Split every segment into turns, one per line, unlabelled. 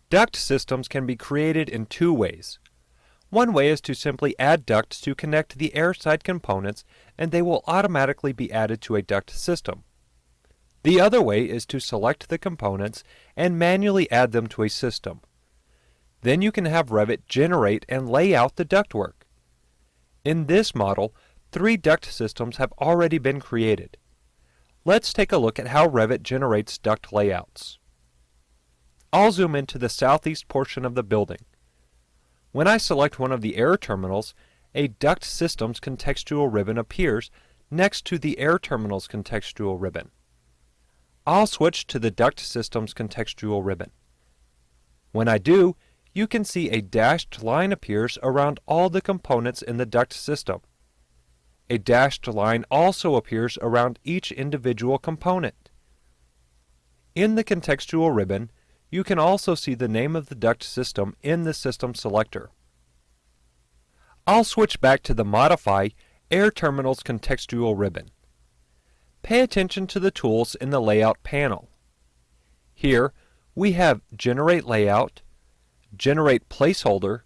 Duct systems can be created in two ways. One way is to simply add ducts to connect the airside components, and they will automatically be added to a duct system. The other way is to select the components and manually add them to a system. Then you can have Revit generate and lay out the ductwork. In this model, 3 duct systems have already been created. Let's take a look at how Revit generates duct layouts. I'll zoom into the southeast portion of the building. When I select one of the air terminals, a Duct Systems contextual ribbon appears next to the Air Terminals contextual ribbon. I'll switch to the Duct Systems contextual ribbon. When I do, you can see a dashed line appears around all the components in the duct system. A dashed line also appears around each individual component. In the contextual ribbon, you can also see the name of the duct system in the system selector. I'll switch back to the Modify Air Terminals contextual ribbon. Pay attention to the tools in the Layout panel. Here, we have Generate Layout, Generate Placeholder,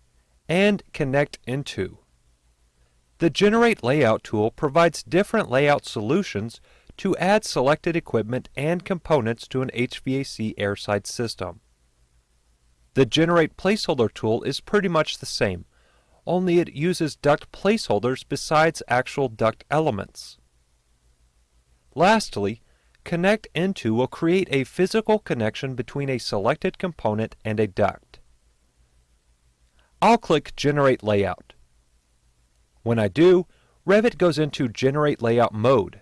and Connect Into. The Generate Layout tool provides different layout solutions to add selected equipment and components to an HVAC airside system. The Generate Placeholder tool is pretty much the same, only it uses duct placeholders besides actual duct elements. Lastly, Connect Into will create a physical connection between a selected component and a duct. I'll click Generate Layout. When I do, Revit goes into Generate Layout mode.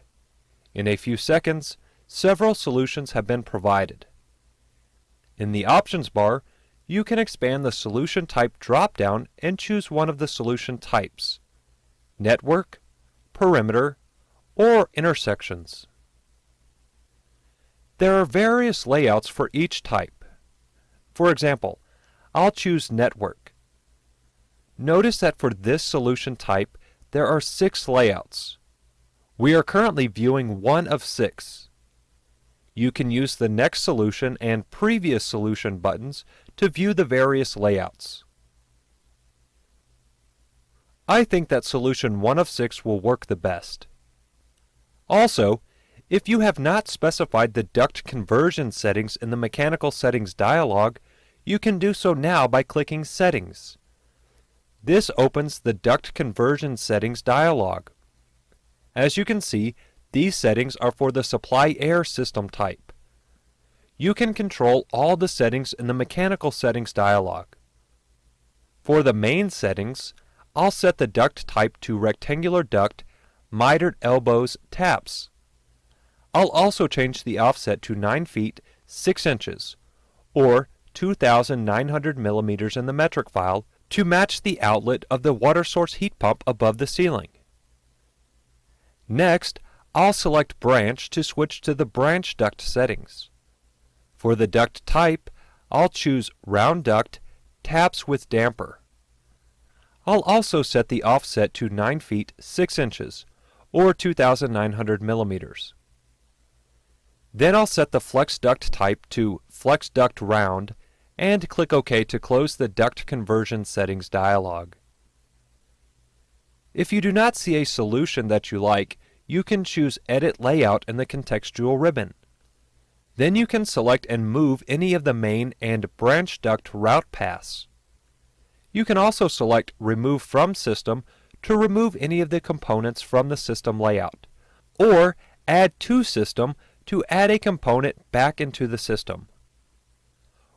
In a few seconds, several solutions have been provided. In the Options bar, you can expand the Solution Type drop-down and choose one of the solution types: Network, Perimeter, or Intersections. There are various layouts for each type. For example, I'll choose Network. Notice that for this solution type, there are 6 layouts. We are currently viewing one of 6. You can use the Next Solution and Previous Solution buttons to view the various layouts. I think that solution 1 of 6 will work the best. Also, if you have not specified the duct conversion settings in the Mechanical Settings dialog, you can do so now by clicking Settings. This opens the Duct Conversion Settings dialog. As you can see, these settings are for the supply air system type. You can control all the settings in the Mechanical Settings dialog. For the main settings, I'll set the duct type to Rectangular Duct, Mitered Elbows Taps. I'll also change the offset to 9 feet 6 inches, or 2,900 millimeters in the metric file, to match the outlet of the water source heat pump above the ceiling. Next, I'll select Branch to switch to the branch duct settings. For the duct type, I'll choose Round Duct, Taps with Damper. I'll also set the offset to 9 feet 6 inches, or 2,900 millimeters. Then I'll set the Flex Duct type to Flex Duct Round, and click OK to close the Duct Conversion Settings dialog. If you do not see a solution that you like, you can choose Edit Layout in the contextual ribbon. Then you can select and move any of the main and branch duct route paths. You can also select Remove From System to remove any of the components from the system layout, or Add to System to add a component back into the system.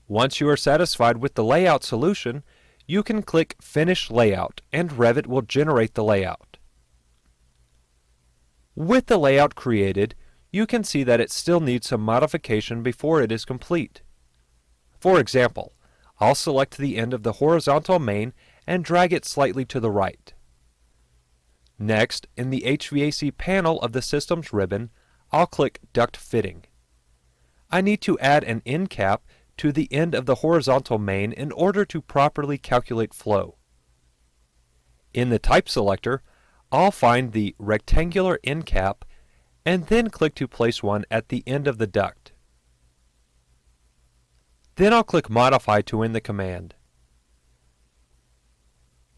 Once you are satisfied with the layout solution, you can click Finish Layout and Revit will generate the layout. With the layout created, you can see that it still needs some modification before it is complete. For example, I'll select the end of the horizontal main and drag it slightly to the right. Next, in the HVAC panel of the Systems ribbon, I'll click Duct Fitting. I need to add an end cap to the end of the horizontal main in order to properly calculate flow. In the Type selector, I'll find the rectangular end cap and then click to place one at the end of the duct. Then I'll click Modify to end the command.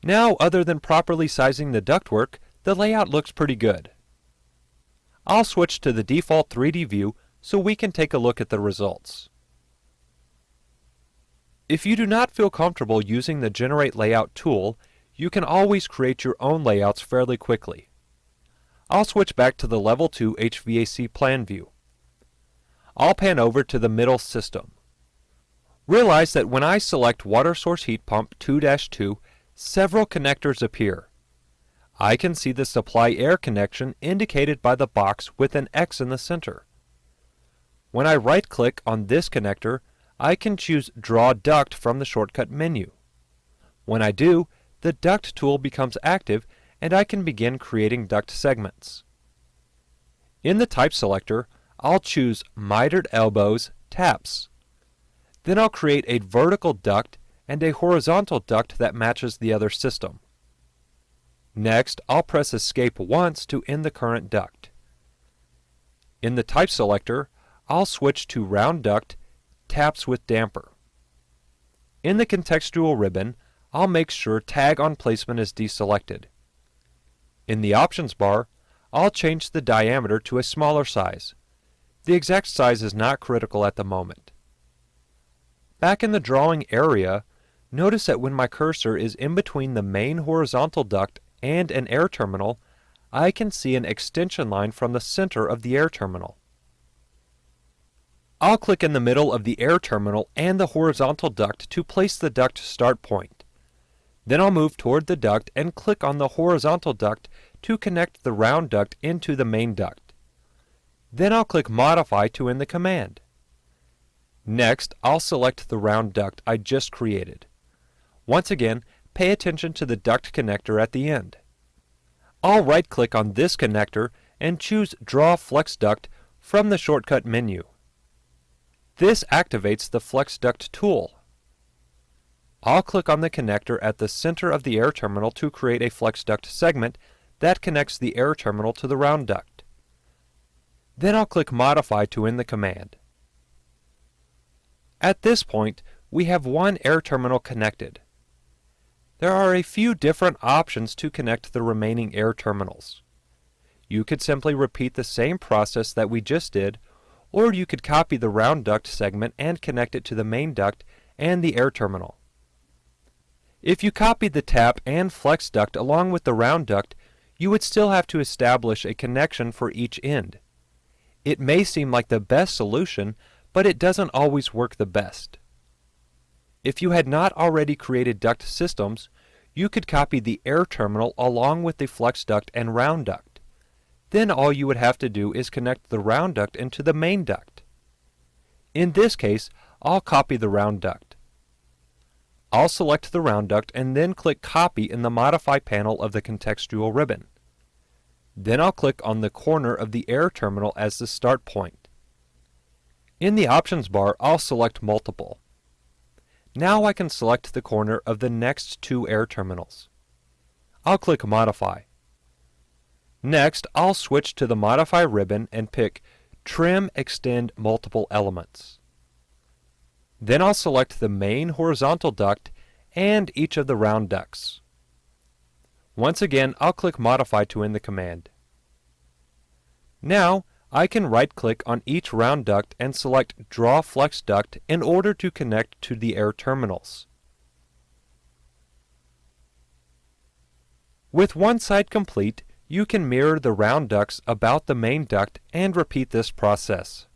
Now, other than properly sizing the ductwork, the layout looks pretty good. I'll switch to the default 3D view so we can take a look at the results. If you do not feel comfortable using the Generate Layout tool, you can always create your own layouts fairly quickly. I'll switch back to the Level 2 HVAC plan view. I'll pan over to the middle system. Realize that when I select Water Source Heat Pump 2-2, several connectors appear. I can see the supply air connection indicated by the box with an X in the center. When I right-click on this connector, I can choose Draw Duct from the shortcut menu. When I do, the Duct tool becomes active and I can begin creating duct segments. In the type selector, I'll choose Mitered Elbows Taps. Then I'll create a vertical duct and a horizontal duct that matches the other system. Next, I'll press Escape once to end the current duct. In the type selector, I'll switch to Round Duct Taps with Damper. In the contextual ribbon, I'll make sure Tag on Placement is deselected. In the options bar, I'll change the diameter to a smaller size. The exact size is not critical at the moment. Back in the drawing area, notice that when my cursor is in between the main horizontal duct and an air terminal, I can see an extension line from the center of the air terminal. I'll click in the middle of the air terminal and the horizontal duct to place the duct start point. Then I'll move toward the duct and click on the horizontal duct to connect the round duct into the main duct. Then I'll click Modify to end the command. Next, I'll select the round duct I just created. Once again, pay attention to the duct connector at the end. I'll right-click on this connector and choose Draw Flex Duct from the shortcut menu. This activates the Flex Duct tool. I'll click on the connector at the center of the air terminal to create a flex duct segment that connects the air terminal to the round duct. Then I'll click Modify to end the command. At this point, we have one air terminal connected. There are a few different options to connect the remaining air terminals. You could simply repeat the same process that we just did, or you could copy the round duct segment and connect it to the main duct and the air terminal. If you copied the tap and flex duct along with the round duct, you would still have to establish a connection for each end. It may seem like the best solution, but it doesn't always work the best. If you had not already created duct systems, you could copy the air terminal along with the flex duct and round duct. Then all you would have to do is connect the round duct into the main duct. In this case, I'll copy the round duct. I'll select the round duct and then click Copy in the Modify panel of the contextual ribbon. Then I'll click on the corner of the air terminal as the start point. In the options bar, I'll select Multiple. Now I can select the corner of the next two air terminals. I'll click Modify. Next, I'll switch to the Modify ribbon and pick Trim Extend Multiple Elements. Then I'll select the main horizontal duct and each of the round ducts. Once again, I'll click Modify to end the command. Now, I can right-click on each round duct and select Draw Flex Duct in order to connect to the air terminals. With one side complete, you can mirror the round ducts about the main duct and repeat this process.